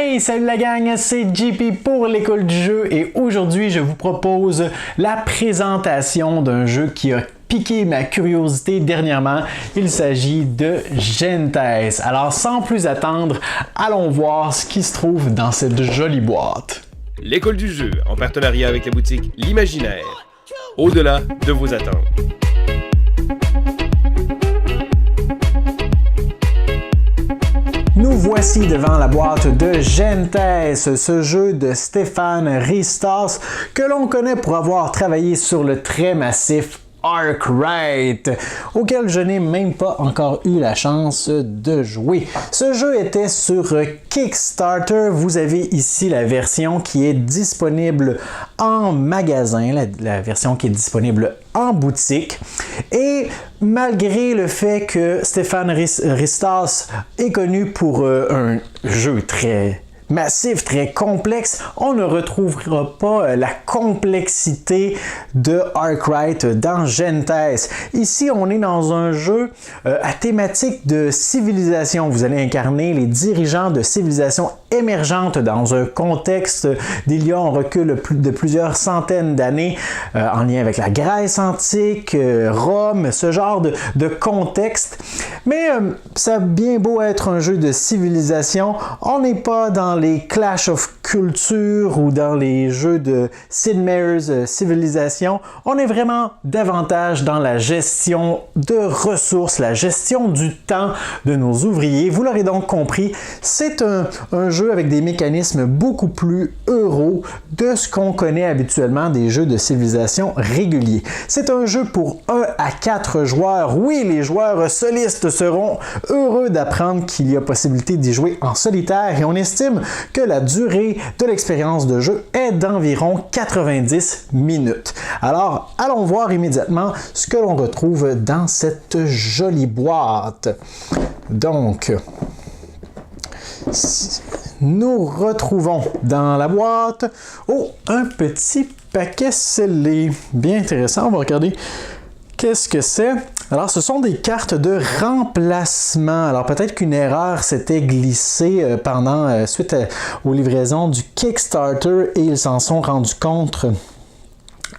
Hey, salut la gang, c'est JP pour l'école du jeu et aujourd'hui je vous propose la présentation d'un jeu qui a piqué ma curiosité dernièrement. Il s'agit de Gentes. Alors sans plus attendre, allons voir ce qui se trouve dans cette jolie boîte. L'école du jeu en partenariat avec la boutique L'Imaginaire. Au-delà de vos attentes. Nous voici devant la boîte de Gentes, ce jeu de Stéphane Ristas que l'on connaît pour avoir travaillé sur le très massif Arkwright, auquel je n'ai même pas encore eu la chance de jouer. Ce jeu était sur Kickstarter. Vous avez ici la version qui est disponible en magasin, la version qui est disponible en boutique. Et malgré le fait que Stéphane Ristas est connu pour un jeu très massif, très complexe, on ne retrouvera pas la complexité de Arkwright dans Gentes. Ici, on est dans un jeu à thématique de civilisation. Vous allez incarner les dirigeants de civilisations émergentes dans un contexte d'il y a un recul de plusieurs centaines d'années en lien avec la Grèce antique, Rome, ce genre de contexte. Mais ça a bien beau être un jeu de civilisation, on n'est pas dans les Clash of Culture ou dans les jeux de Sid Meier's Civilisation. On est vraiment davantage dans la gestion de ressources, la gestion du temps de nos ouvriers. Vous l'aurez donc compris, c'est un jeu avec des mécanismes beaucoup plus euros de ce qu'on connaît habituellement des jeux de civilisation réguliers. C'est un jeu pour 1 à 4 joueurs. Oui, les joueurs solistes seront heureux d'apprendre qu'il y a possibilité d'y jouer en solitaire et on estime que la durée de l'expérience de jeu est d'environ 90 minutes. Alors, allons voir immédiatement ce que l'on retrouve dans cette jolie boîte. Donc, nous retrouvons dans la boîte un petit paquet scellé. Bien intéressant, on va regarder qu'est-ce que c'est. Alors, ce sont des cartes de remplacement. Alors, peut-être qu'une erreur s'était glissée suite aux livraisons du Kickstarter et ils s'en sont rendus compte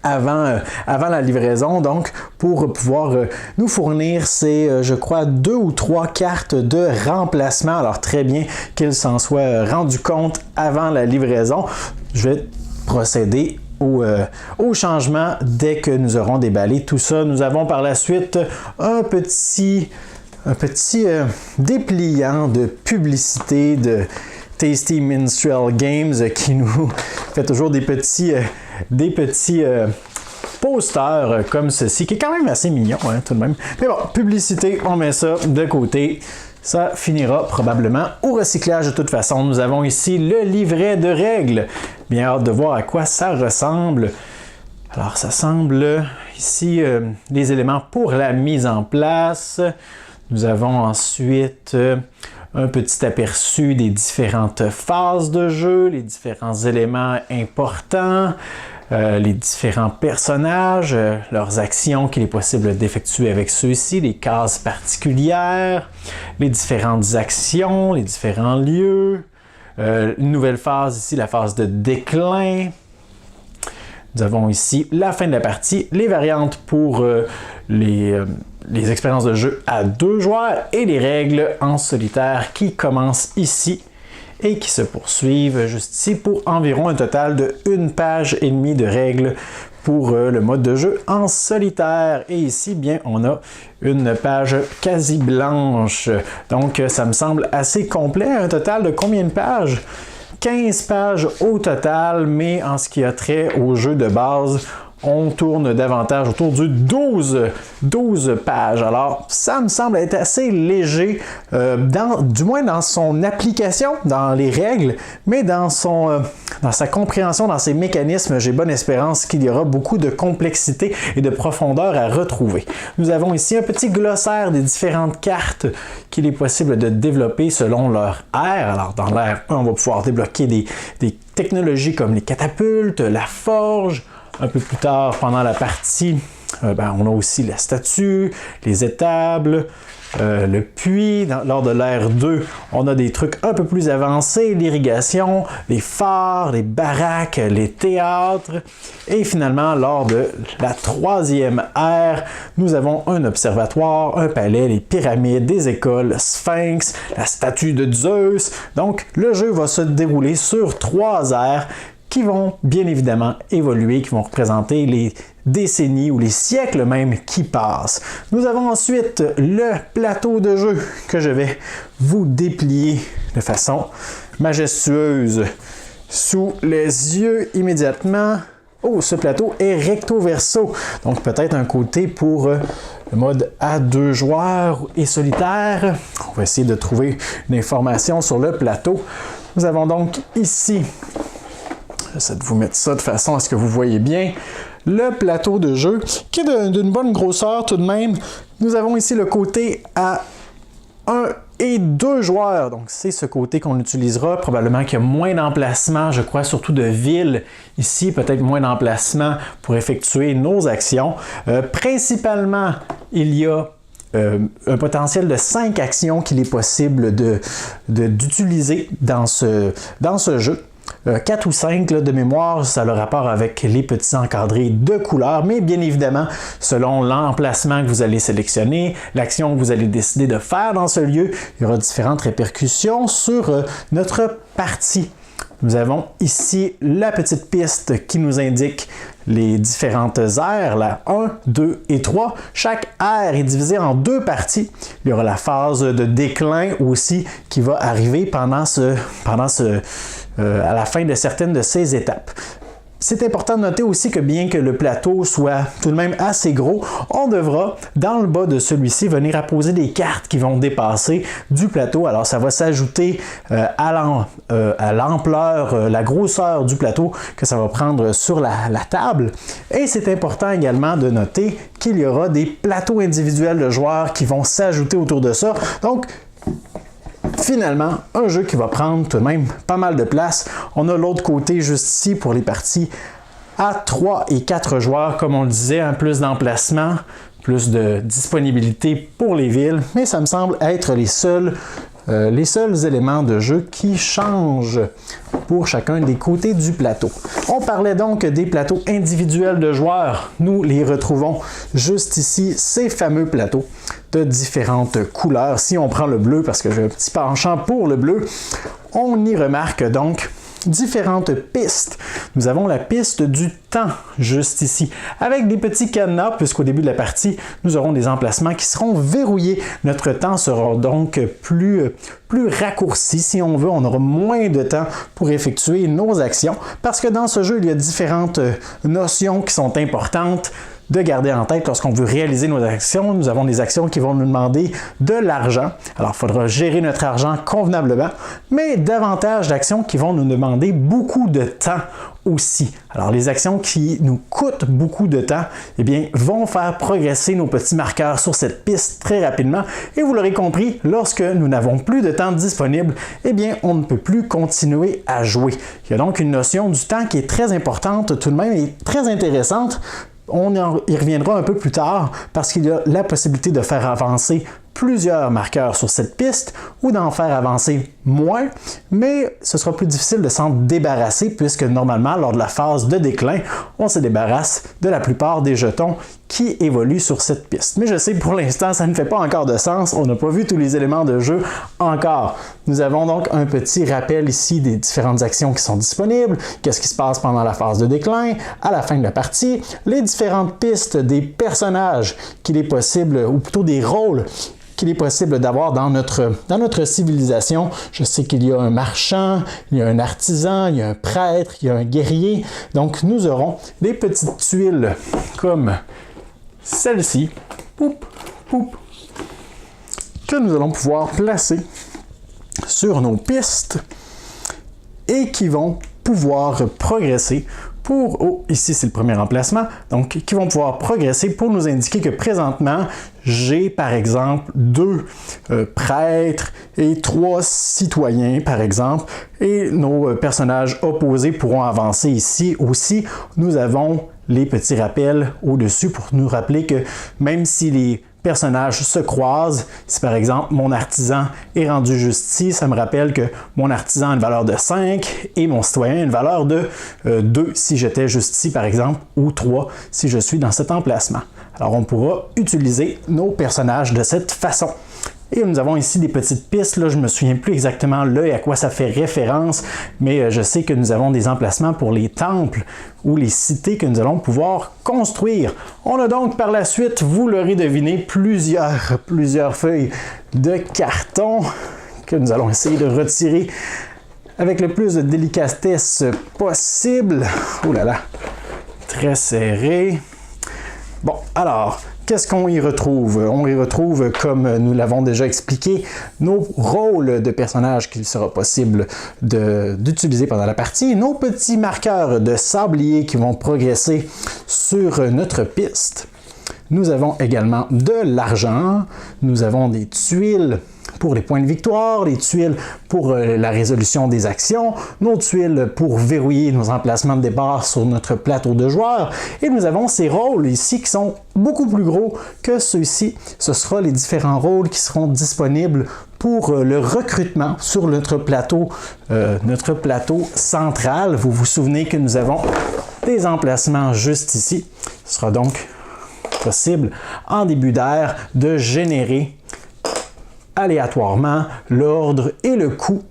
avant la livraison, donc pour pouvoir nous fournir ces, je crois, 2 ou 3 cartes de remplacement. Alors, très bien qu'ils s'en soient rendus compte avant la livraison. Je vais procéder au changement dès que nous aurons déballé tout ça. Nous avons par la suite un petit dépliant de publicité de Tasty Minstrel Games qui nous fait toujours des petits posters comme ceci, qui est quand même assez mignon, hein, tout de même. Mais bon, publicité, on met ça de côté. Ça finira probablement au recyclage de toute façon. Nous avons ici le livret de règles. Bien hâte de voir à quoi ça ressemble. Alors, ça semble ici les éléments pour la mise en place. Nous avons ensuite un petit aperçu des différentes phases de jeu, les différents éléments importants, les différents personnages, leurs actions qu'il est possible d'effectuer avec ceux-ci, les cases particulières, les différentes actions, les différents lieux, une nouvelle phase ici, la phase de déclin. Nous avons ici la fin de la partie, les variantes pour les expériences de jeu à 2 joueurs et les règles en solitaire qui commencent ici et qui se poursuivent juste ici pour environ un total de 1 page et demie de règles pour le mode de jeu en solitaire. Et ici, bien, on a une page quasi blanche. Donc, ça me semble assez complet. Un total de combien de pages? 15 pages au total, mais en ce qui a trait au jeu de base, on tourne davantage autour du 12 pages. Alors, ça me semble être assez léger, du moins dans son application, dans les règles, mais dans sa compréhension, dans ses mécanismes, j'ai bonne espérance qu'il y aura beaucoup de complexité et de profondeur à retrouver. Nous avons ici un petit glossaire des différentes cartes qu'il est possible de développer selon leur ère. Alors, dans l'ère 1, on va pouvoir débloquer des technologies comme les catapultes, la forge. Un peu plus tard, pendant la partie, on a aussi la statue, les étables, le puits. Lors de l'ère 2, on a des trucs un peu plus avancés, l'irrigation, les phares, les baraques, les théâtres. Et finalement, lors de la 3e ère, nous avons un observatoire, un palais, les pyramides, des écoles, Sphinx, la statue de Zeus. Donc, le jeu va se dérouler sur 3 ères qui vont bien évidemment évoluer, qui vont représenter les décennies ou les siècles même qui passent. Nous avons ensuite le plateau de jeu que je vais vous déplier de façon majestueuse sous les yeux immédiatement. Oh, ce plateau est recto verso, donc peut-être un côté pour le mode à 2 joueurs et solitaire. On va essayer de trouver une information sur le plateau. Nous avons donc ici, j'essaie de vous mettre ça de façon à ce que vous voyez bien, le plateau de jeu, qui est d'une bonne grosseur tout de même. Nous avons ici le côté à 1 et 2 joueurs, donc c'est ce côté qu'on utilisera. Probablement qu'il y a moins d'emplacements, je crois, surtout de villes. Ici, peut-être moins d'emplacements pour effectuer nos actions. Principalement, il y a un potentiel de 5 actions qu'il est possible d'utiliser dans ce jeu. 4 ou 5 de mémoire, ça a le rapport avec les petits encadrés de couleurs, mais bien évidemment, selon l'emplacement que vous allez sélectionner, l'action que vous allez décider de faire dans ce lieu, il y aura différentes répercussions sur notre partie. Nous avons ici la petite piste qui nous indique les différentes aires, la 1, 2 et 3. Chaque aire est divisée en 2 parties. Il y aura la phase de déclin aussi qui va arriver à la fin de certaines de ces étapes. C'est important de noter aussi que bien que le plateau soit tout de même assez gros, on devra, dans le bas de celui-ci, venir apposer des cartes qui vont dépasser du plateau. Alors ça va s'ajouter à l'ampleur, la grosseur du plateau que ça va prendre sur la table. Et c'est important également de noter qu'il y aura des plateaux individuels de joueurs qui vont s'ajouter autour de ça. Donc, finalement, un jeu qui va prendre tout de même pas mal de place. On a l'autre côté juste ici pour les parties à 3 et 4 joueurs, comme on le disait, plus d'emplacement, plus de disponibilité pour les villes, mais ça me semble être les seuls éléments de jeu qui changent pour chacun des côtés du plateau. On parlait donc des plateaux individuels de joueurs. Nous les retrouvons juste ici, ces fameux plateaux de différentes couleurs. Si on prend le bleu, parce que j'ai un petit penchant pour le bleu, on y remarque donc différentes pistes. Nous avons la piste du temps juste ici, avec des petits cadenas, puisqu'au début de la partie, nous aurons des emplacements qui seront verrouillés. Notre temps sera donc plus raccourci, si on veut. On aura moins de temps pour effectuer nos actions, parce que dans ce jeu, il y a différentes notions qui sont importantes de garder en tête lorsqu'on veut réaliser nos actions. Nous avons des actions qui vont nous demander de l'argent. Alors, il faudra gérer notre argent convenablement, mais davantage d'actions qui vont nous demander beaucoup de temps aussi. Alors, les actions qui nous coûtent beaucoup de temps, eh bien, vont faire progresser nos petits marqueurs sur cette piste très rapidement. Et vous l'aurez compris, lorsque nous n'avons plus de temps disponible, eh bien, on ne peut plus continuer à jouer. Il y a donc une notion du temps qui est très importante tout de même et très intéressante. On y reviendra un peu plus tard parce qu'il y a la possibilité de faire avancer plusieurs marqueurs sur cette piste ou d'en faire avancer moins, mais ce sera plus difficile de s'en débarrasser puisque normalement, lors de la phase de déclin, on se débarrasse de la plupart des jetons qui évoluent sur cette piste. Mais je sais, pour l'instant, ça ne fait pas encore de sens. On n'a pas vu tous les éléments de jeu encore. Nous avons donc un petit rappel ici des différentes actions qui sont disponibles, qu'est-ce qui se passe pendant la phase de déclin, à la fin de la partie, les différentes pistes des personnages qu'il est possible, ou plutôt des rôles qu'il est possible d'avoir dans notre civilisation. Je sais qu'il y a un marchand, il y a un artisan, il y a un prêtre, il y a un guerrier. Donc, nous aurons des petites tuiles comme celle-ci, que nous allons pouvoir placer sur nos pistes et qui vont pouvoir progresser ici c'est le premier emplacement, donc qui vont pouvoir progresser pour nous indiquer que présentement, j'ai par exemple 2 prêtres et 3 citoyens par exemple, et nos personnages opposés pourront avancer ici aussi. Nous avons les petits rappels au-dessus pour nous rappeler que même si les personnages se croisent, si par exemple mon artisan est rendu juste ici, ça me rappelle que mon artisan a une valeur de 5 et mon citoyen a une valeur de 2 si j'étais juste ici par exemple, ou 3 si je suis dans cet emplacement. Alors on pourra utiliser nos personnages de cette façon. Et nous avons ici des petites pistes, là, je ne me souviens plus exactement là et à quoi ça fait référence, mais je sais que nous avons des emplacements pour les temples ou les cités que nous allons pouvoir construire. On a donc par la suite, vous l'aurez deviné, plusieurs feuilles de carton que nous allons essayer de retirer avec le plus de délicatesse possible. Oh là là, très serré. Bon, alors, qu'est-ce qu'on y retrouve? On y retrouve, comme nous l'avons déjà expliqué, nos rôles de personnages qu'il sera possible d'utiliser pendant la partie, nos petits marqueurs de sablier qui vont progresser sur notre piste. Nous avons également de l'argent, nous avons des tuiles pour les points de victoire, les tuiles pour la résolution des actions, nos tuiles pour verrouiller nos emplacements de départ sur notre plateau de joueurs, et nous avons ces rôles ici qui sont beaucoup plus gros que ceux-ci. Ce sera les différents rôles qui seront disponibles pour le recrutement sur notre plateau central. Vous vous souvenez que nous avons des emplacements juste ici. Ce sera donc possible en début d'ère de générer aléatoirement l'ordre et le coût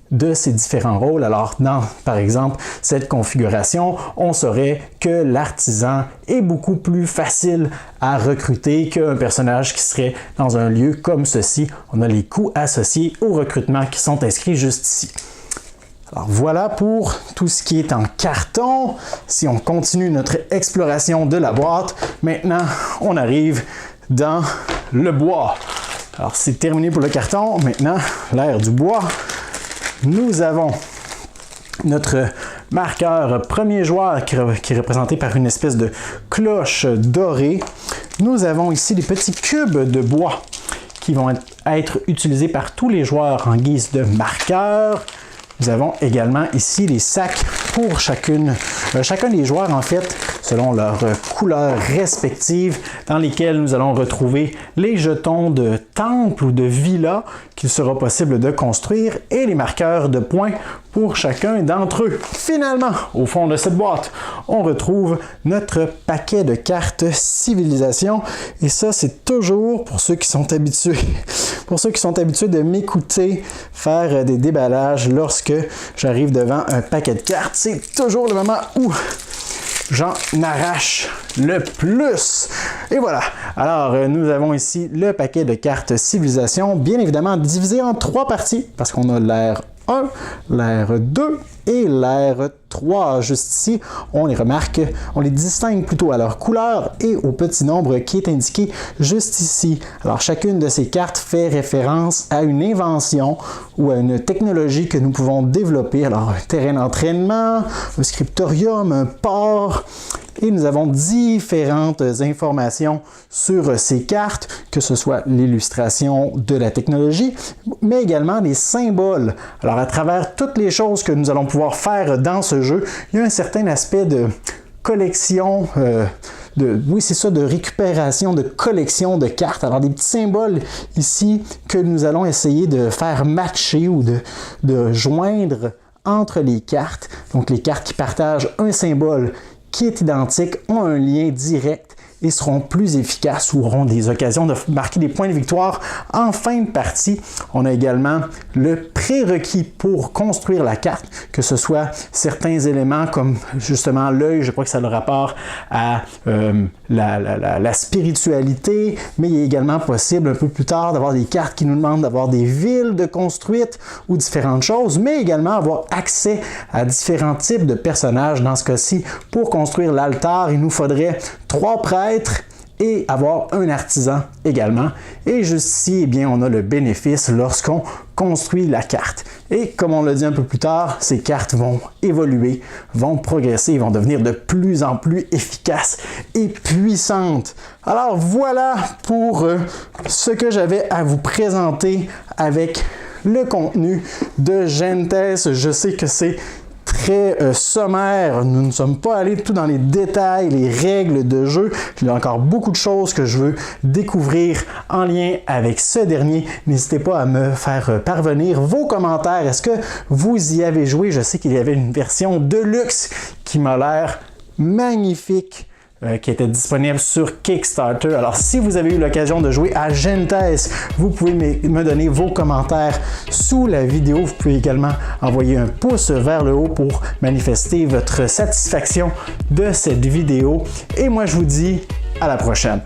de ces différents rôles. Alors, dans, par exemple, cette configuration, on saurait que l'artisan est beaucoup plus facile à recruter qu'un personnage qui serait dans un lieu comme ceci. On a les coûts associés au recrutement qui sont inscrits juste ici. Alors voilà pour tout ce qui est en carton. Si on continue notre exploration de la boîte, maintenant on arrive dans le bois. Alors c'est terminé pour le carton, maintenant l'ère du bois. Nous avons notre marqueur premier joueur qui est représenté par une espèce de cloche dorée. Nous avons ici des petits cubes de bois qui vont être utilisés par tous les joueurs en guise de marqueur. Nous avons également ici les sacs pour chacun des joueurs, en fait, selon leurs couleurs respectives, dans lesquels nous allons retrouver les jetons de temple ou de villa qu'il sera possible de construire et les marqueurs de points pour chacun d'entre eux. Finalement, au fond de cette boîte, on retrouve notre paquet de cartes civilisation et ça, c'est toujours pour ceux qui sont habitués. Pour ceux qui sont habitués de m'écouter faire des déballages lorsque j'arrive devant un paquet de cartes, c'est toujours le moment où j'en arrache le plus. Et voilà. Alors, nous avons ici le paquet de cartes civilisation, bien évidemment divisé en 3 parties, parce qu'on a l'ère 1, l'ère 2 et l'ère 3. Juste ici, on les remarque, on les distingue plutôt à leur couleur et au petit nombre qui est indiqué juste ici. Alors, chacune de ces cartes fait référence à une invention ou à une technologie que nous pouvons développer. Alors, un terrain d'entraînement, un scriptorium, un port. Et nous avons différentes informations sur ces cartes, que ce soit l'illustration de la technologie, mais également les symboles. Alors, à travers toutes les choses que nous allons pouvoir faire dans ce jeu, il y a un certain aspect de collection, de récupération, de collection de cartes. Alors, des petits symboles ici que nous allons essayer de faire matcher ou de joindre entre les cartes. Donc, les cartes qui partagent un symbole qui est identique ont un lien direct et seront plus efficaces ou auront des occasions de marquer des points de victoire en fin de partie. On a également le prérequis pour construire la carte, que ce soit certains éléments comme justement l'œil, je crois que ça a le rapport à la spiritualité, mais il est également possible un peu plus tard d'avoir des cartes qui nous demandent d'avoir des villes de construites ou différentes choses, mais également avoir accès à différents types de personnages. Dans ce cas-ci, pour construire l'altar, il nous faudrait 3 prêtres et avoir un artisan également. Et juste ici, eh bien, on a le bénéfice lorsqu'on construit la carte. Et comme on l'a dit un peu plus tard, ces cartes vont évoluer, vont progresser, vont devenir de plus en plus efficaces et puissantes. Alors voilà pour ce que j'avais à vous présenter avec le contenu de Gentes. Je sais que c'est très sommaire. Nous ne sommes pas allés tout dans les détails, les règles de jeu. Il y a encore beaucoup de choses que je veux découvrir en lien avec ce dernier. N'hésitez pas à me faire parvenir vos commentaires. Est-ce que vous y avez joué? Je sais qu'il y avait une version Deluxe qui m'a l'air magnifique, qui était disponible sur Kickstarter. Alors, si vous avez eu l'occasion de jouer à Gentes, vous pouvez me donner vos commentaires sous la vidéo. Vous pouvez également envoyer un pouce vers le haut pour manifester votre satisfaction de cette vidéo. Et moi, je vous dis à la prochaine.